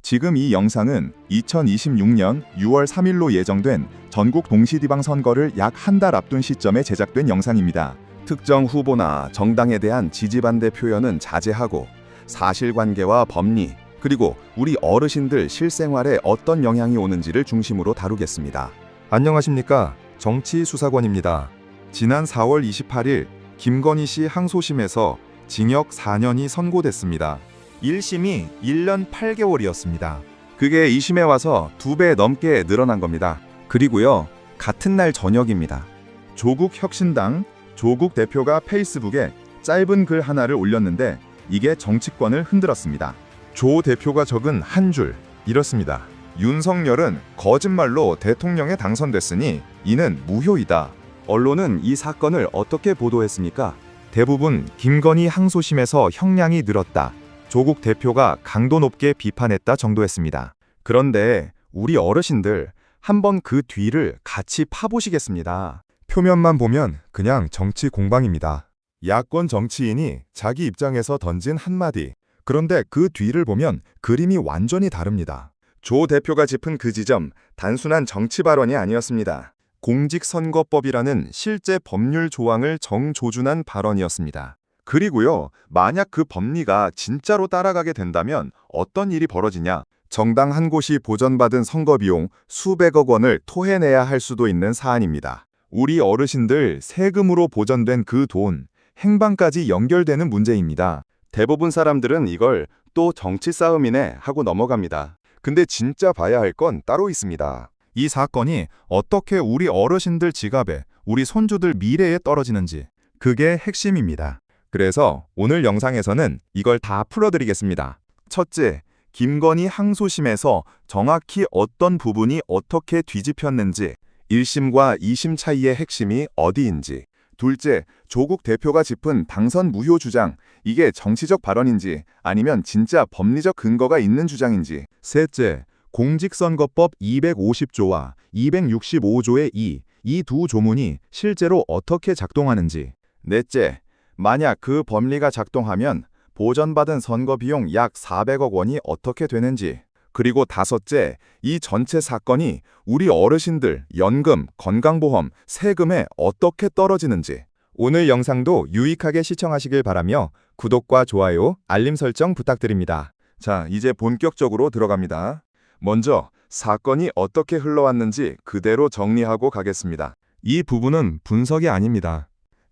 지금 이 영상은 2026년 6월 3일로 예정된 전국 동시지방 선거를 약 한 달 앞둔 시점에 제작된 영상입니다. 특정 후보나 정당에 대한 지지 반대 표현은 자제하고 사실관계와 법리, 그리고 우리 어르신들 실생활에 어떤 영향이 오는지를 중심으로 다루겠습니다. 안녕하십니까, 정치수사관입니다. 지난 4월 28일 김건희씨 항소심에서 징역 4년이 선고됐습니다. 1심이 1년 8개월이었습니다. 그게 2심에 와서 2배 넘게 늘어난 겁니다. 그리고요, 같은 날 저녁입니다. 조국 혁신당 조국 대표가 페이스북에 짧은 글 하나를 올렸는데 이게 정치권을 흔들었습니다. 조 대표가 적은 한 줄, 이렇습니다. 윤석열은 거짓말로 대통령에 당선됐으니 이는 무효이다. 언론은 이 사건을 어떻게 보도했습니까? 대부분 김건희 항소심에서 형량이 늘었다, 조국 대표가 강도 높게 비판했다 정도였습니다. 그런데 우리 어르신들 한번 그 뒤를 같이 파보시겠습니다. 표면만 보면 그냥 정치 공방입니다. 야권 정치인이 자기 입장에서 던진 한마디, 그런데 그 뒤를 보면 그림이 완전히 다릅니다. 조 대표가 짚은 그 지점, 단순한 정치 발언이 아니었습니다. 공직선거법이라는 실제 법률 조항을 정조준한 발언이었습니다. 그리고요, 만약 그 법리가 진짜로 따라가게 된다면 어떤 일이 벌어지냐? 정당 한 곳이 보전받은 선거비용 수백억 원을 토해내야 할 수도 있는 사안입니다. 우리 어르신들 세금으로 보전된 그 돈, 행방까지 연결되는 문제입니다. 대부분 사람들은 이걸 또 정치 싸움이네 하고 넘어갑니다. 근데 진짜 봐야 할 건 따로 있습니다. 이 사건이 어떻게 우리 어르신들 지갑에, 우리 손주들 미래에 떨어지는지, 그게 핵심입니다. 그래서 오늘 영상에서는 이걸 다 풀어드리겠습니다. 첫째, 김건희 항소심에서 정확히 어떤 부분이 어떻게 뒤집혔는지, 1심과 2심 차이의 핵심이 어디인지. 둘째, 조국 대표가 짚은 당선 무효 주장, 이게 정치적 발언인지 아니면 진짜 법리적 근거가 있는 주장인지. 셋째, 공직선거법 250조와 265조의 이 두 조문이 실제로 어떻게 작동하는지. 넷째, 만약 그 법리가 작동하면 보전받은 선거비용 약 400억 원이 어떻게 되는지. 그리고 다섯째, 이 전체 사건이 우리 어르신들 연금, 건강보험, 세금에 어떻게 떨어지는지. 오늘 영상도 유익하게 시청하시길 바라며 구독과 좋아요, 알림 설정 부탁드립니다. 자, 이제 본격적으로 들어갑니다. 먼저 사건이 어떻게 흘러왔는지 그대로 정리하고 가겠습니다. 이 부분은 분석이 아닙니다.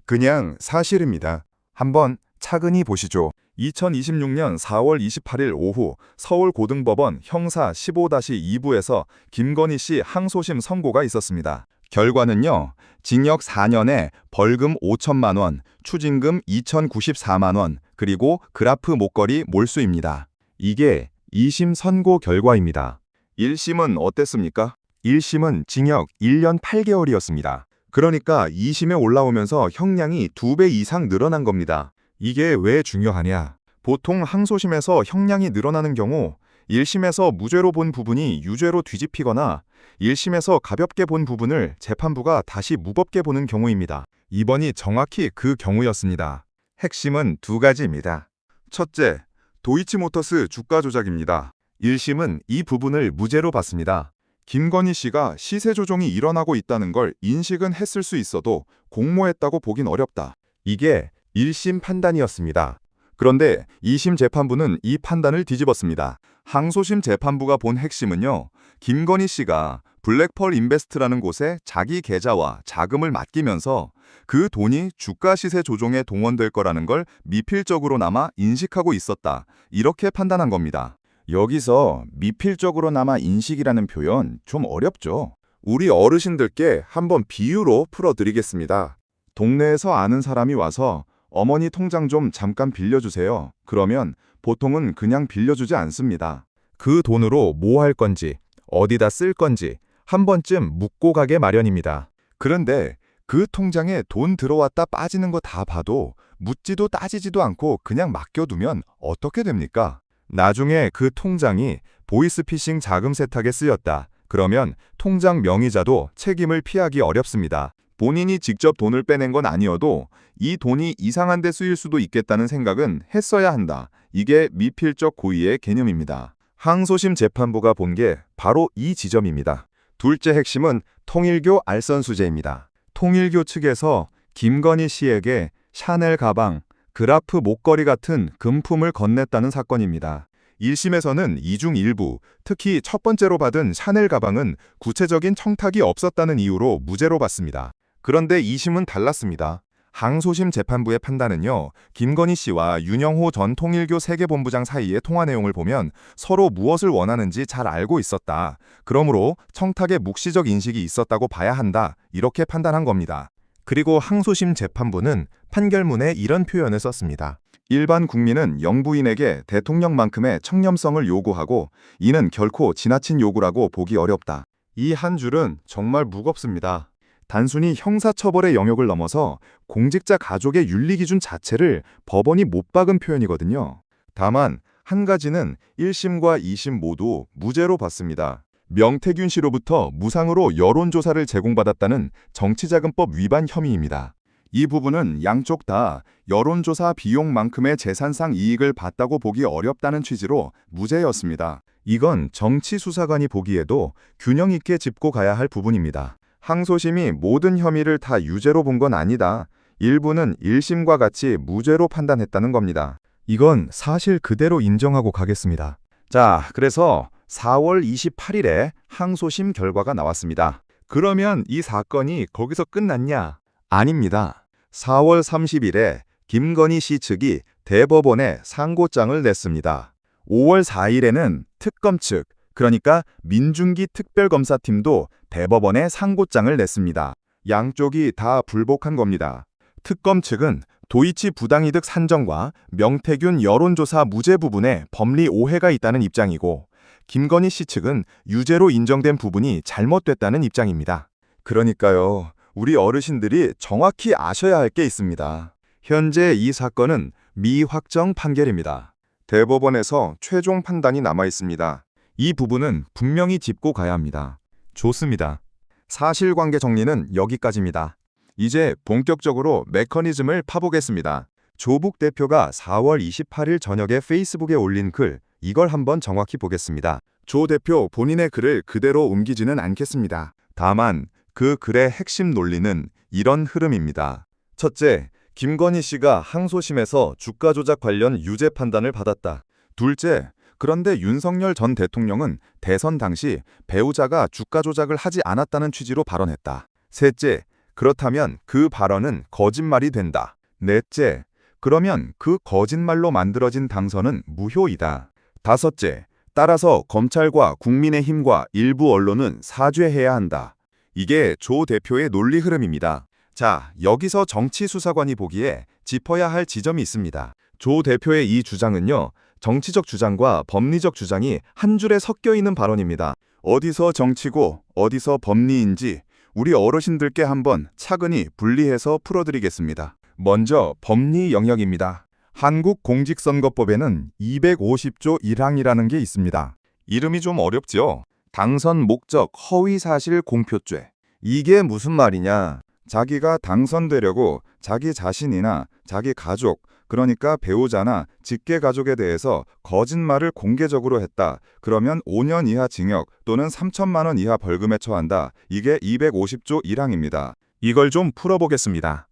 그냥 사실입니다. 한번 차근히 보시죠. 2026년 4월 28일 오후 서울고등법원 형사 15-2부에서 김건희 씨 항소심 선고가 있었습니다. 결과는요, 징역 4년에 벌금 5천만 원, 추징금 2,094만 원, 그리고 그라프 목걸이 몰수입니다. 이게 2심 선고 결과입니다. 1심은 어땠습니까? 1심은 징역 1년 8개월이었습니다. 그러니까 2심에 올라오면서 형량이 2배 이상 늘어난 겁니다. 이게 왜 중요하냐? 보통 항소심에서 형량이 늘어나는 경우 1심에서 무죄로 본 부분이 유죄로 뒤집히거나 1심에서 가볍게 본 부분을 재판부가 다시 무겁게 보는 경우입니다. 이번이 정확히 그 경우였습니다. 핵심은 두 가지입니다. 첫째, 도이치모터스 주가 조작입니다. 1심은 이 부분을 무죄로 봤습니다. 김건희 씨가 시세 조종이 일어나고 있다는 걸 인식은 했을 수 있어도 공모했다고 보긴 어렵다. 이게 1심 판단이었습니다. 그런데 2심 재판부는 이 판단을 뒤집었습니다. 항소심 재판부가 본 핵심은요, 김건희 씨가 블랙펄 인베스트라는 곳에 자기 계좌와 자금을 맡기면서 그 돈이 주가 시세 조종에 동원될 거라는 걸 미필적으로나마 인식하고 있었다, 이렇게 판단한 겁니다. 여기서 미필적으로나마 인식이라는 표현 좀 어렵죠? 우리 어르신들께 한번 비유로 풀어드리겠습니다. 동네에서 아는 사람이 와서 어머니 통장 좀 잠깐 빌려주세요. 그러면 보통은 그냥 빌려주지 않습니다. 그 돈으로 뭐 할 건지, 어디다 쓸 건지 한 번쯤 묻고 가게 마련입니다. 그런데 그 통장에 돈 들어왔다 빠지는 거 다 봐도 묻지도 따지지도 않고 그냥 맡겨두면 어떻게 됩니까? 나중에 그 통장이 보이스피싱 자금 세탁에 쓰였다, 그러면 통장 명의자도 책임을 피하기 어렵습니다. 본인이 직접 돈을 빼낸 건 아니어도 이 돈이 이상한 데 쓰일 수도 있겠다는 생각은 했어야 한다. 이게 미필적 고의의 개념입니다. 항소심 재판부가 본 게 바로 이 지점입니다. 둘째 핵심은 통일교 알선수재입니다. 통일교 측에서 김건희 씨에게 샤넬 가방, 그라프 목걸이 같은 금품을 건넸다는 사건입니다. 1심에서는 이 중 일부, 특히 첫 번째로 받은 샤넬 가방은 구체적인 청탁이 없었다는 이유로 무죄로 봤습니다. 그런데 2심은 달랐습니다. 항소심 재판부의 판단은요, 김건희 씨와 윤영호 전 통일교 세계본부장 사이의 통화 내용을 보면 서로 무엇을 원하는지 잘 알고 있었다. 그러므로 청탁의 묵시적 인식이 있었다고 봐야 한다. 이렇게 판단한 겁니다. 그리고 항소심 재판부는 판결문에 이런 표현을 썼습니다. 일반 국민은 영부인에게 대통령만큼의 청렴성을 요구하고 이는 결코 지나친 요구라고 보기 어렵다. 이 한 줄은 정말 무겁습니다. 단순히 형사처벌의 영역을 넘어서 공직자 가족의 윤리기준 자체를 법원이 못 박은 표현이거든요. 다만 한 가지는 1심과 2심 모두 무죄로 봤습니다. 명태균 씨로부터 무상으로 여론조사를 제공받았다는 정치자금법 위반 혐의입니다. 이 부분은 양쪽 다 여론조사 비용만큼의 재산상 이익을 봤다고 보기 어렵다는 취지로 무죄였습니다. 이건 정치수사관이 보기에도 균형 있게 짚고 가야 할 부분입니다. 항소심이 모든 혐의를 다 유죄로 본 건 아니다. 일부는 1심과 같이 무죄로 판단했다는 겁니다. 이건 사실 그대로 인정하고 가겠습니다. 자, 그래서 4월 28일에 항소심 결과가 나왔습니다. 그러면 이 사건이 거기서 끝났냐? 아닙니다. 4월 30일에 김건희 씨 측이 대법원에 상고장을 냈습니다. 5월 4일에는 특검 측, 그러니까 민중기 특별검사팀도 대법원에 상고장을 냈습니다. 양쪽이 다 불복한 겁니다. 특검 측은 도이치 부당이득 산정과 명태균 여론조사 무죄 부분에 법리 오해가 있다는 입장이고, 김건희 씨 측은 유죄로 인정된 부분이 잘못됐다는 입장입니다. 그러니까요, 우리 어르신들이 정확히 아셔야 할 게 있습니다. 현재 이 사건은 미확정 판결입니다. 대법원에서 최종 판단이 남아 있습니다. 이 부분은 분명히 짚고 가야 합니다. 좋습니다. 사실관계 정리는 여기까지입니다. 이제 본격적으로 메커니즘을 파보겠습니다. 조국 대표가 4월 28일 저녁에 페이스북에 올린 글, 이걸 한번 정확히 보겠습니다. 조 대표 본인의 글을 그대로 옮기지는 않겠습니다. 다만 그 글의 핵심 논리는 이런 흐름입니다. 첫째, 김건희 씨가 항소심에서 주가 조작 관련 유죄 판단을 받았다. 둘째, 그런데 윤석열 전 대통령은 대선 당시 배우자가 주가 조작을 하지 않았다는 취지로 발언했다. 셋째, 그렇다면 그 발언은 거짓말이 된다. 넷째, 그러면 그 거짓말로 만들어진 당선은 무효이다. 다섯째, 따라서 검찰과 국민의힘과 일부 언론은 사죄해야 한다. 이게 조 대표의 논리 흐름입니다. 자, 여기서 정치수사관이 보기에 짚어야 할 지점이 있습니다. 조 대표의 이 주장은요, 정치적 주장과 법리적 주장이 한 줄에 섞여 있는 발언입니다. 어디서 정치고 어디서 법리인지 우리 어르신들께 한번 차근히 분리해서 풀어드리겠습니다. 먼저 법리 영역입니다. 한국 공직선거법에는 250조 1항이라는 게 있습니다. 이름이 좀 어렵죠? 당선 목적 허위 사실 공표죄. 이게 무슨 말이냐? 자기가 당선되려고 자기 자신이나 자기 가족, 그러니까 배우자나 직계 가족에 대해서 거짓말을 공개적으로 했다. 그러면 5년 이하 징역 또는 3천만 원 이하 벌금에 처한다. 이게 250조 1항입니다. 이걸 좀 풀어보겠습니다.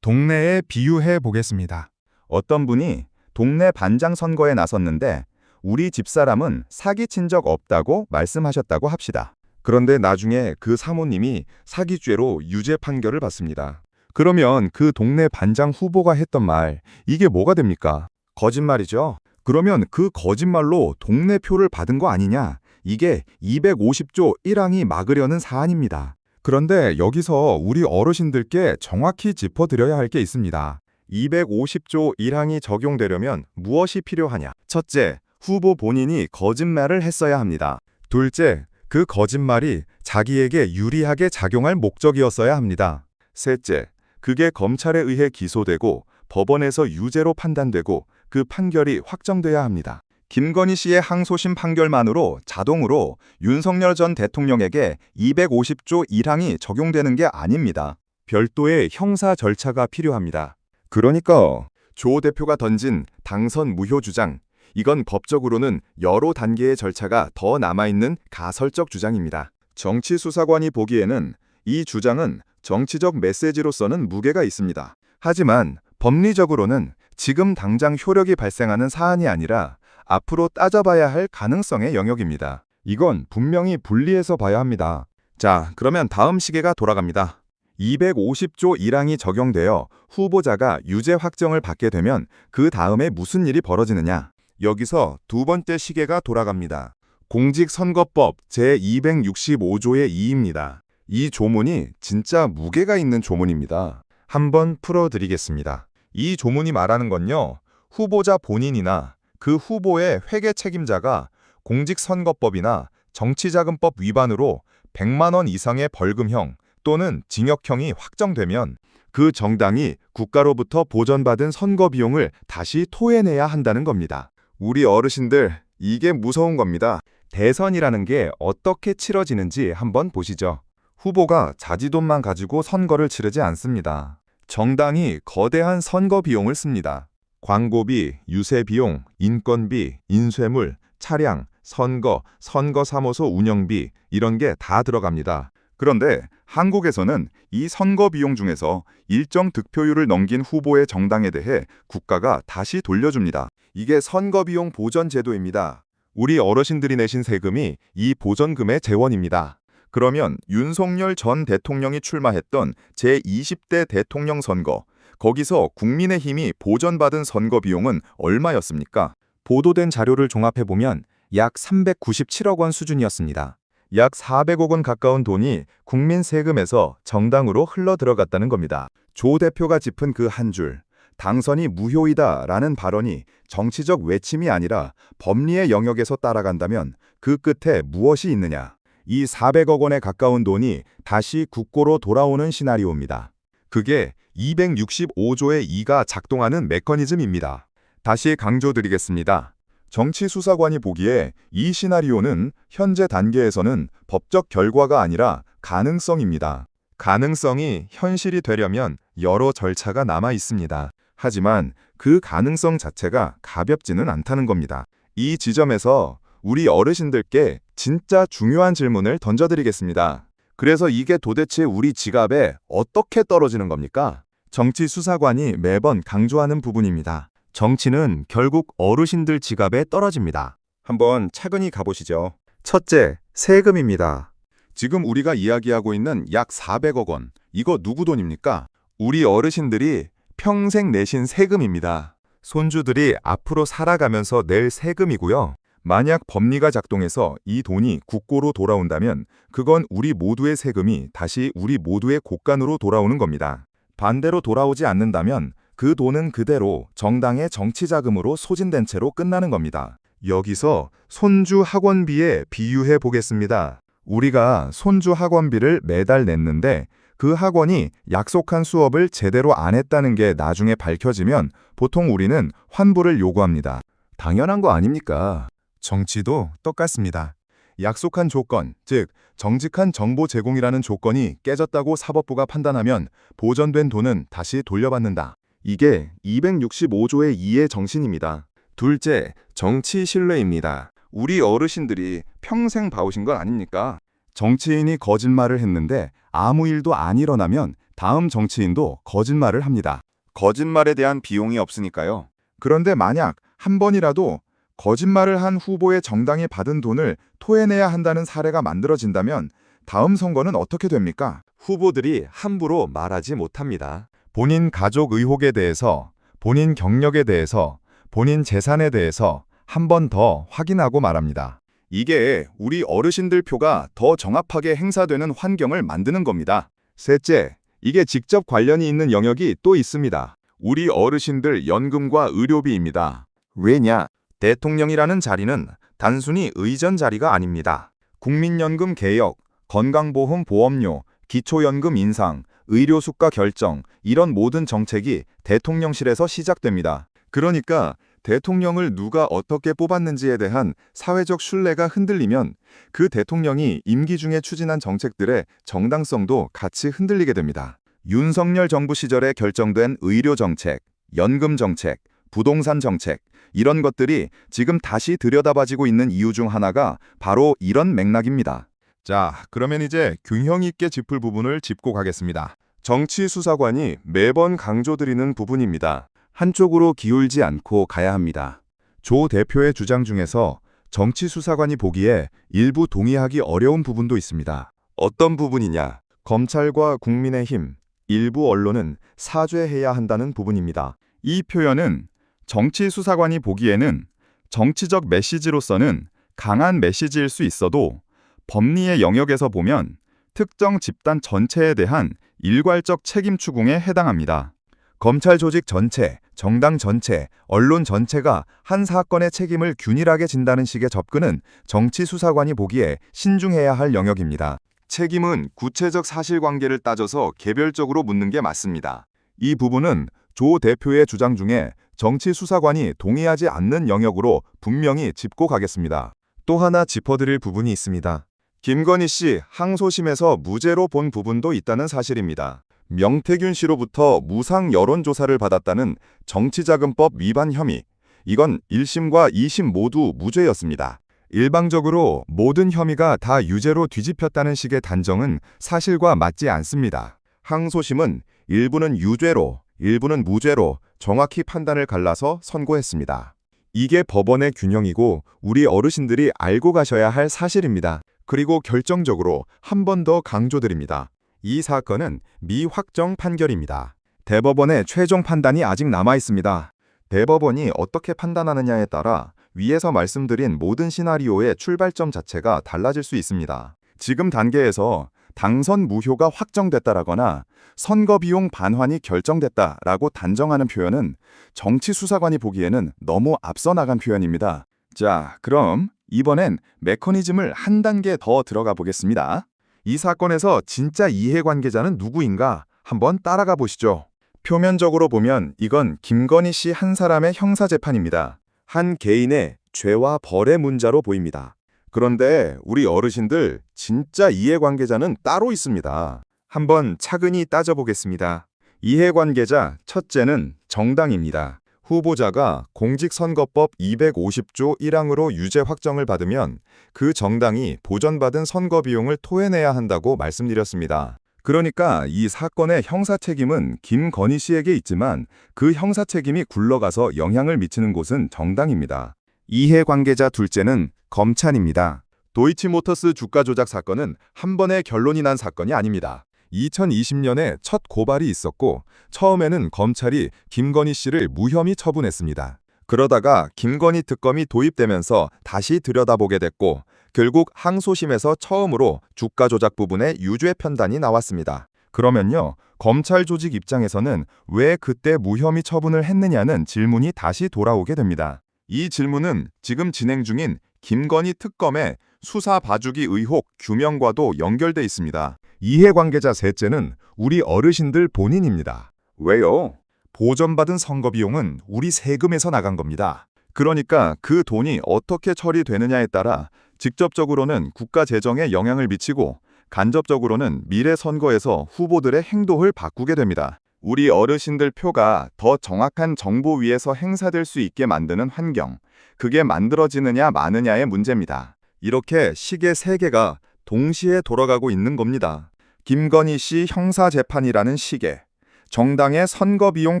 동네에 비유해 보겠습니다. 어떤 분이 동네 반장 선거에 나섰는데 우리 집사람은 사기친 적 없다고 말씀하셨다고 합시다. 그런데 나중에 그 사모님이 사기죄로 유죄 판결을 받습니다. 그러면 그 동네 반장 후보가 했던 말, 이게 뭐가 됩니까? 거짓말이죠. 그러면 그 거짓말로 동네 표를 받은 거 아니냐? 이게 250조 1항이 막으려는 사안입니다. 그런데 여기서 우리 어르신들께 정확히 짚어드려야 할 게 있습니다. 250조 1항이 적용되려면 무엇이 필요하냐? 첫째, 후보 본인이 거짓말을 했어야 합니다. 둘째, 그 거짓말이 자기에게 유리하게 작용할 목적이었어야 합니다. 셋째, 그게 검찰에 의해 기소되고 법원에서 유죄로 판단되고 그 판결이 확정돼야 합니다. 김건희 씨의 항소심 판결만으로 자동으로 윤석열 전 대통령에게 250조 1항이 적용되는 게 아닙니다. 별도의 형사 절차가 필요합니다. 그러니까 조 대표가 던진 당선 무효 주장, 이건 법적으로는 여러 단계의 절차가 더 남아있는 가설적 주장입니다. 정치수사관이 보기에는 이 주장은 정치적 메시지로서는 무게가 있습니다. 하지만 법리적으로는 지금 당장 효력이 발생하는 사안이 아니라 앞으로 따져봐야 할 가능성의 영역입니다. 이건 분명히 분리해서 봐야 합니다. 자, 그러면 다음 시계가 돌아갑니다. 250조 1항이 적용되어 후보자가 유죄 확정을 받게 되면 그 다음에 무슨 일이 벌어지느냐? 여기서 두 번째 시계가 돌아갑니다. 공직선거법 제265조의 2입니다. 이 조문이 진짜 무게가 있는 조문입니다. 한번 풀어드리겠습니다. 이 조문이 말하는 건요, 후보자 본인이나 그 후보의 회계 책임자가 공직선거법이나 정치자금법 위반으로 100만 원 이상의 벌금형 또는 징역형이 확정되면 그 정당이 국가로부터 보전받은 선거 비용을 다시 토해내야 한다는 겁니다. 우리 어르신들, 이게 무서운 겁니다. 대선이라는 게 어떻게 치러지는지 한번 보시죠. 후보가 자지돈만 가지고 선거를 치르지 않습니다. 정당이 거대한 선거 비용을 씁니다. 광고비, 유세비용, 인건비, 인쇄물, 차량, 선거, 선거사무소 운영비 이런 게 다 들어갑니다. 그런데 한국에서는 이 선거 비용 중에서 일정 득표율을 넘긴 후보의 정당에 대해 국가가 다시 돌려줍니다. 이게 선거비용 보전제도입니다. 우리 어르신들이 내신 세금이 이 보전금의 재원입니다. 그러면 윤석열 전 대통령이 출마했던 제20대 대통령 선거, 거기서 국민의힘이 보전받은 선거 비용은 얼마였습니까? 보도된 자료를 종합해보면 약 397억 원 수준이었습니다. 약 400억 원 가까운 돈이 국민 세금에서 정당으로 흘러 들어갔다는 겁니다. 조 대표가 짚은 그 한 줄, 당선이 무효이다라는 발언이 정치적 외침이 아니라 법리의 영역에서 따라간다면 그 끝에 무엇이 있느냐? 이 400억 원에 가까운 돈이 다시 국고로 돌아오는 시나리오입니다. 그게 265조의 2가 작동하는 메커니즘입니다. 다시 강조드리겠습니다. 정치수사관이 보기에 이 시나리오는 현재 단계에서는 법적 결과가 아니라 가능성입니다. 가능성이 현실이 되려면 여러 절차가 남아 있습니다. 하지만 그 가능성 자체가 가볍지는 않다는 겁니다. 이 지점에서 우리 어르신들께 진짜 중요한 질문을 던져드리겠습니다. 그래서 이게 도대체 우리 지갑에 어떻게 떨어지는 겁니까? 정치수사관이 매번 강조하는 부분입니다. 정치는 결국 어르신들 지갑에 떨어집니다. 한번 차근히 가보시죠. 첫째, 세금입니다. 지금 우리가 이야기하고 있는 약 400억 원, 이거 누구 돈입니까? 우리 어르신들이 평생 내신 세금입니다. 손주들이 앞으로 살아가면서 낼 세금이고요. 만약 법리가 작동해서 이 돈이 국고로 돌아온다면 그건 우리 모두의 세금이 다시 우리 모두의 곳간으로 돌아오는 겁니다. 반대로 돌아오지 않는다면 그 돈은 그대로 정당의 정치자금으로 소진된 채로 끝나는 겁니다. 여기서 손주 학원비에 비유해 보겠습니다. 우리가 손주 학원비를 매달 냈는데 그 학원이 약속한 수업을 제대로 안 했다는 게 나중에 밝혀지면 보통 우리는 환불을 요구합니다. 당연한 거 아닙니까? 정치도 똑같습니다. 약속한 조건, 즉 정직한 정보 제공이라는 조건이 깨졌다고 사법부가 판단하면 보전된 돈은 다시 돌려받는다. 이게 265조의 2의 정신입니다. 둘째, 정치 신뢰입니다. 우리 어르신들이 평생 봐오신 건 아닙니까? 정치인이 거짓말을 했는데 아무 일도 안 일어나면 다음 정치인도 거짓말을 합니다. 거짓말에 대한 비용이 없으니까요. 그런데 만약 한 번이라도 거짓말을 한 후보의 정당이 받은 돈을 토해내야 한다는 사례가 만들어진다면 다음 선거는 어떻게 됩니까? 후보들이 함부로 말하지 못합니다. 본인 가족 의혹에 대해서, 본인 경력에 대해서, 본인 재산에 대해서 한 번 더 확인하고 말합니다. 이게 우리 어르신들 표가 더 정확하게 행사되는 환경을 만드는 겁니다. 셋째, 이게 직접 관련이 있는 영역이 또 있습니다. 우리 어르신들 연금과 의료비입니다. 왜냐? 대통령이라는 자리는 단순히 의전 자리가 아닙니다. 국민연금 개혁, 건강보험 보험료, 기초연금 인상, 의료 수가 결정, 이런 모든 정책이 대통령실에서 시작됩니다. 그러니까 대통령을 누가 어떻게 뽑았는지에 대한 사회적 신뢰가 흔들리면 그 대통령이 임기 중에 추진한 정책들의 정당성도 같이 흔들리게 됩니다. 윤석열 정부 시절에 결정된 의료 정책, 연금 정책, 부동산 정책, 이런 것들이 지금 다시 들여다봐지고 있는 이유 중 하나가 바로 이런 맥락입니다. 자, 그러면 이제 균형 있게 짚을 부분을 짚고 가겠습니다. 정치수사관이 매번 강조드리는 부분입니다. 한쪽으로 기울지 않고 가야 합니다. 조 대표의 주장 중에서 정치수사관이 보기에 일부 동의하기 어려운 부분도 있습니다. 어떤 부분이냐? 검찰과 국민의힘, 일부 언론은 사죄해야 한다는 부분입니다. 이 표현은 정치수사관이 보기에는 정치적 메시지로서는 강한 메시지일 수 있어도 법리의 영역에서 보면 특정 집단 전체에 대한 일괄적 책임 추궁에 해당합니다. 검찰 조직 전체, 정당 전체, 언론 전체가 한 사건의 책임을 균일하게 진다는 식의 접근은 정치수사관이 보기에 신중해야 할 영역입니다. 책임은 구체적 사실관계를 따져서 개별적으로 묻는 게 맞습니다. 이 부분은 조 대표의 주장 중에 정치수사관이 동의하지 않는 영역으로 분명히 짚고 가겠습니다. 또 하나 짚어드릴 부분이 있습니다. 김건희 씨 항소심에서 무죄로 본 부분도 있다는 사실입니다. 명태균 씨로부터 무상 여론조사를 받았다는 정치자금법 위반 혐의. 이건 1심과 2심 모두 무죄였습니다. 일방적으로 모든 혐의가 다 유죄로 뒤집혔다는 식의 단정은 사실과 맞지 않습니다. 항소심은 일부는 유죄로, 일부는 무죄로 정확히 판단을 갈라서 선고했습니다. 이게 법원의 균형이고 우리 어르신들이 알고 가셔야 할 사실입니다. 그리고 결정적으로 한 번 더 강조드립니다. 이 사건은 미확정 판결입니다. 대법원의 최종 판단이 아직 남아 있습니다. 대법원이 어떻게 판단하느냐에 따라 위에서 말씀드린 모든 시나리오의 출발점 자체가 달라질 수 있습니다. 지금 단계에서 당선 무효가 확정됐다라거나 선거 비용 반환이 결정됐다라고 단정하는 표현은 정치수사관이 보기에는 너무 앞서 나간 표현입니다. 자, 그럼 이번엔 메커니즘을 한 단계 더 들어가 보겠습니다. 이 사건에서 진짜 이해관계자는 누구인가 한번 따라가 보시죠. 표면적으로 보면 이건 김건희 씨 한 사람의 형사재판입니다. 한 개인의 죄와 벌의 문자로 보입니다. 그런데 우리 어르신들 진짜 이해관계자는 따로 있습니다. 한번 차근히 따져보겠습니다. 이해관계자 첫째는 정당입니다. 후보자가 공직선거법 250조 1항으로 유죄 확정을 받으면 그 정당이 보전받은 선거 비용을 토해내야 한다고 말씀드렸습니다. 그러니까 이 사건의 형사 책임은 김건희 씨에게 있지만 그 형사 책임이 굴러가서 영향을 미치는 곳은 정당입니다. 이해관계자 둘째는 검찰입니다. 도이치모터스 주가 조작 사건은 한 번에 결론이 난 사건이 아닙니다. 2020년에 첫 고발이 있었고 처음에는 검찰이 김건희 씨를 무혐의 처분했습니다. 그러다가 김건희 특검이 도입되면서 다시 들여다보게 됐고 결국 항소심에서 처음으로 주가 조작 부분의 유죄 편단이 나왔습니다. 그러면요, 검찰 조직 입장에서는 왜 그때 무혐의 처분을 했느냐는 질문이 다시 돌아오게 됩니다. 이 질문은 지금 진행 중인 김건희 특검의 수사 봐주기 의혹 규명과도 연결돼 있습니다. 이해관계자 셋째는 우리 어르신들 본인입니다. 왜요? 보전받은 선거 비용은 우리 세금에서 나간 겁니다. 그러니까 그 돈이 어떻게 처리되느냐에 따라 직접적으로는 국가 재정에 영향을 미치고 간접적으로는 미래 선거에서 후보들의 행동을 바꾸게 됩니다. 우리 어르신들 표가 더 정확한 정보 위에서 행사될 수 있게 만드는 환경, 그게 만들어지느냐 마느냐의 문제입니다. 이렇게 시계 세 개가 동시에 돌아가고 있는 겁니다. 김건희 씨 형사재판이라는 시계, 정당의 선거비용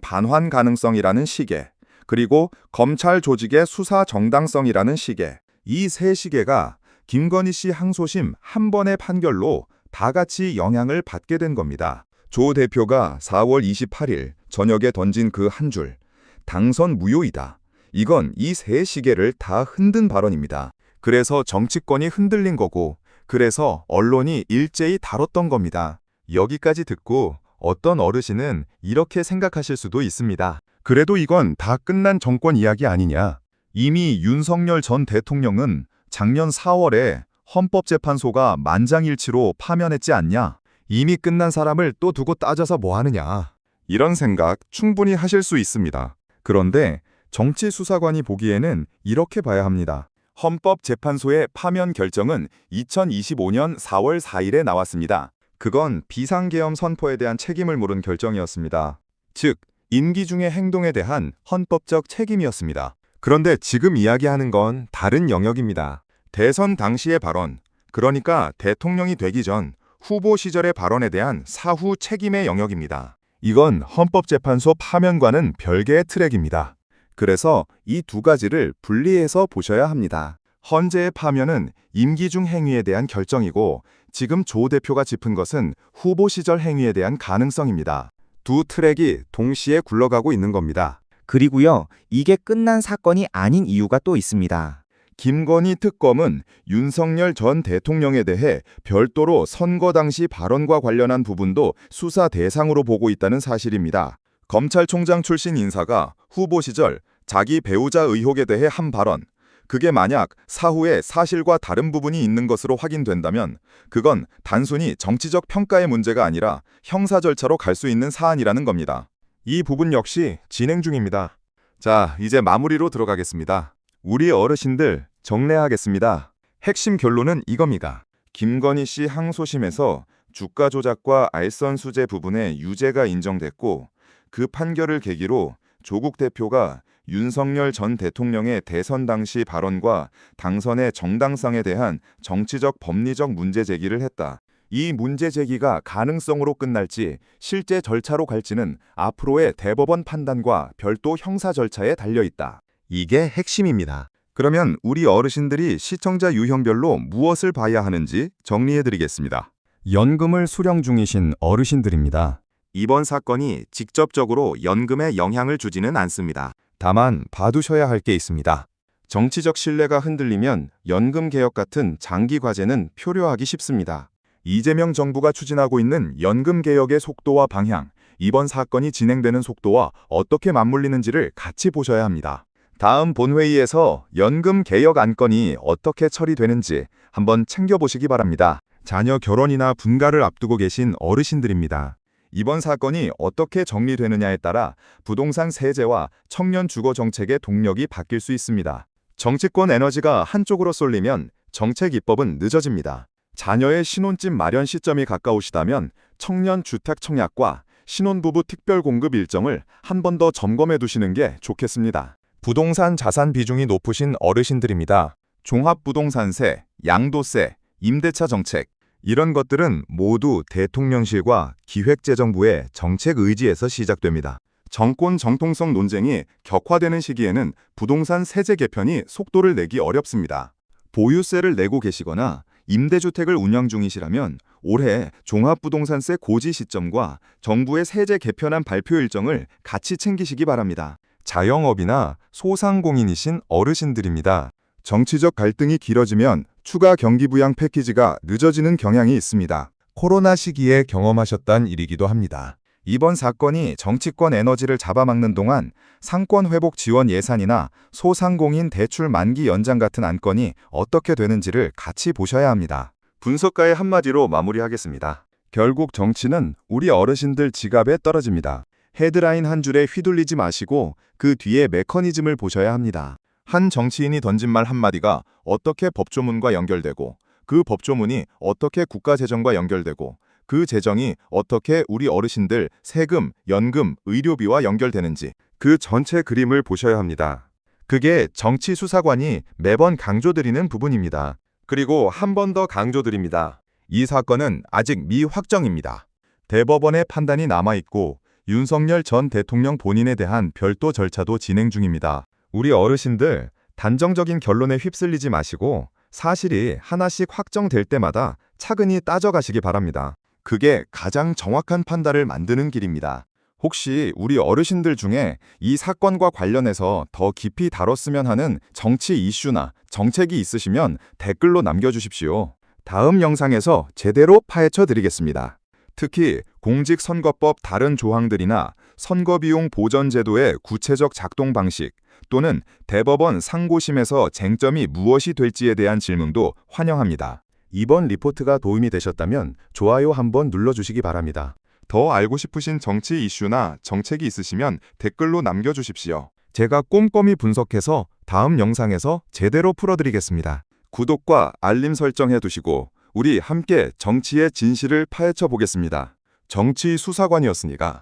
반환 가능성이라는 시계, 그리고 검찰 조직의 수사 정당성이라는 시계. 이 세 시계가 김건희 씨 항소심 한 번의 판결로 다 같이 영향을 받게 된 겁니다. 조 대표가 4월 28일 저녁에 던진 그 한 줄, 당선 무효이다. 이건 이 세 시계를 다 흔든 발언입니다. 그래서 정치권이 흔들린 거고, 그래서 언론이 일제히 다뤘던 겁니다. 여기까지 듣고 어떤 어르신은 이렇게 생각하실 수도 있습니다. 그래도 이건 다 끝난 정권 이야기 아니냐. 이미 윤석열 전 대통령은 작년 4월에 헌법재판소가 만장일치로 파면했지 않냐. 이미 끝난 사람을 또 두고 따져서 뭐 하느냐. 이런 생각 충분히 하실 수 있습니다. 그런데 정치수사관이 보기에는 이렇게 봐야 합니다. 헌법재판소의 파면 결정은 2025년 4월 4일에 나왔습니다. 그건 비상계엄 선포에 대한 책임을 물은 결정이었습니다. 즉, 임기 중의 행동에 대한 헌법적 책임이었습니다. 그런데 지금 이야기하는 건 다른 영역입니다. 대선 당시의 발언, 그러니까 대통령이 되기 전 후보 시절의 발언에 대한 사후 책임의 영역입니다. 이건 헌법재판소 파면과는 별개의 트랙입니다. 그래서 이 두 가지를 분리해서 보셔야 합니다. 헌재의 파면은 임기 중 행위에 대한 결정이고 지금 조 대표가 짚은 것은 후보 시절 행위에 대한 가능성입니다. 두 트랙이 동시에 굴러가고 있는 겁니다. 그리고요, 이게 끝난 사건이 아닌 이유가 또 있습니다. 김건희 특검은 윤석열 전 대통령에 대해 별도로 선거 당시 발언과 관련한 부분도 수사 대상으로 보고 있다는 사실입니다. 검찰총장 출신 인사가 후보 시절 자기 배우자 의혹에 대해 한 발언, 그게 만약 사후에 사실과 다른 부분이 있는 것으로 확인된다면 그건 단순히 정치적 평가의 문제가 아니라 형사 절차로 갈 수 있는 사안이라는 겁니다. 이 부분 역시 진행 중입니다. 자, 이제 마무리로 들어가겠습니다. 우리 어르신들 정리하겠습니다. 핵심 결론은 이겁니다. 김건희 씨 항소심에서 주가 조작과 알선 수재 부분에 유죄가 인정됐고 그 판결을 계기로 조국 대표가 윤석열 전 대통령의 대선 당시 발언과 당선의 정당성에 대한 정치적 법리적 문제 제기를 했다. 이 문제 제기가 가능성으로 끝날지 실제 절차로 갈지는 앞으로의 대법원 판단과 별도 형사 절차에 달려있다. 이게 핵심입니다. 그러면 우리 어르신들이 시청자 유형별로 무엇을 봐야 하는지 정리해드리겠습니다. 연금을 수령 중이신 어르신들입니다. 이번 사건이 직접적으로 연금에 영향을 주지는 않습니다. 다만 봐두셔야 할 게 있습니다. 정치적 신뢰가 흔들리면 연금 개혁 같은 장기 과제는 표류하기 쉽습니다. 이재명 정부가 추진하고 있는 연금 개혁의 속도와 방향, 이번 사건이 진행되는 속도와 어떻게 맞물리는지를 같이 보셔야 합니다. 다음 본회의에서 연금 개혁 안건이 어떻게 처리되는지 한번 챙겨보시기 바랍니다. 자녀 결혼이나 분가를 앞두고 계신 어르신들입니다. 이번 사건이 어떻게 정리되느냐에 따라 부동산 세제와 청년 주거 정책의 동력이 바뀔 수 있습니다. 정치권 에너지가 한쪽으로 쏠리면 정책 입법은 늦어집니다. 자녀의 신혼집 마련 시점이 가까우시다면 청년 주택 청약과 신혼부부 특별 공급 일정을 한 번 더 점검해 두시는 게 좋겠습니다. 부동산 자산 비중이 높으신 어르신들입니다. 종합부동산세, 양도세, 임대차 정책, 이런 것들은 모두 대통령실과 기획재정부의 정책 의지에서 시작됩니다. 정권 정통성 논쟁이 격화되는 시기에는 부동산 세제 개편이 속도를 내기 어렵습니다. 보유세를 내고 계시거나 임대주택을 운영 중이시라면 올해 종합부동산세 고지 시점과 정부의 세제 개편안 발표 일정을 같이 챙기시기 바랍니다. 자영업이나 소상공인이신 어르신들입니다. 정치적 갈등이 길어지면 추가 경기부양 패키지가 늦어지는 경향이 있습니다. 코로나 시기에 경험하셨던 일이기도 합니다. 이번 사건이 정치권 에너지를 잡아막는 동안 상권 회복 지원 예산이나 소상공인 대출 만기 연장 같은 안건이 어떻게 되는지를 같이 보셔야 합니다. 분석가의 한마디로 마무리하겠습니다. 결국 정치는 우리 어르신들 지갑에 떨어집니다. 헤드라인 한 줄에 휘둘리지 마시고 그 뒤에 메커니즘을 보셔야 합니다. 한 정치인이 던진 말 한마디가 어떻게 법조문과 연결되고 그 법조문이 어떻게 국가재정과 연결되고 그 재정이 어떻게 우리 어르신들 세금, 연금, 의료비와 연결되는지 그 전체 그림을 보셔야 합니다. 그게 정치 수사관이 매번 강조드리는 부분입니다. 그리고 한 번 더 강조드립니다. 이 사건은 아직 미확정입니다. 대법원의 판단이 남아있고 윤석열 전 대통령 본인에 대한 별도 절차도 진행 중입니다. 우리 어르신들 단정적인 결론에 휩쓸리지 마시고 사실이 하나씩 확정될 때마다 차근히 따져가시기 바랍니다. 그게 가장 정확한 판단을 만드는 길입니다. 혹시 우리 어르신들 중에 이 사건과 관련해서 더 깊이 다뤘으면 하는 정치 이슈나 정책이 있으시면 댓글로 남겨주십시오. 다음 영상에서 제대로 파헤쳐 드리겠습니다. 특히 공직선거법 다른 조항들이나 선거비용 보전제도의 구체적 작동 방식 또는 대법원 상고심에서 쟁점이 무엇이 될지에 대한 질문도 환영합니다. 이번 리포트가 도움이 되셨다면 좋아요 한번 눌러주시기 바랍니다. 더 알고 싶으신 정치 이슈나 정책이 있으시면 댓글로 남겨주십시오. 제가 꼼꼼히 분석해서 다음 영상에서 제대로 풀어드리겠습니다. 구독과 알림 설정해 두시고 우리 함께 정치의 진실을 파헤쳐 보겠습니다. 정치 수사관이었으니까.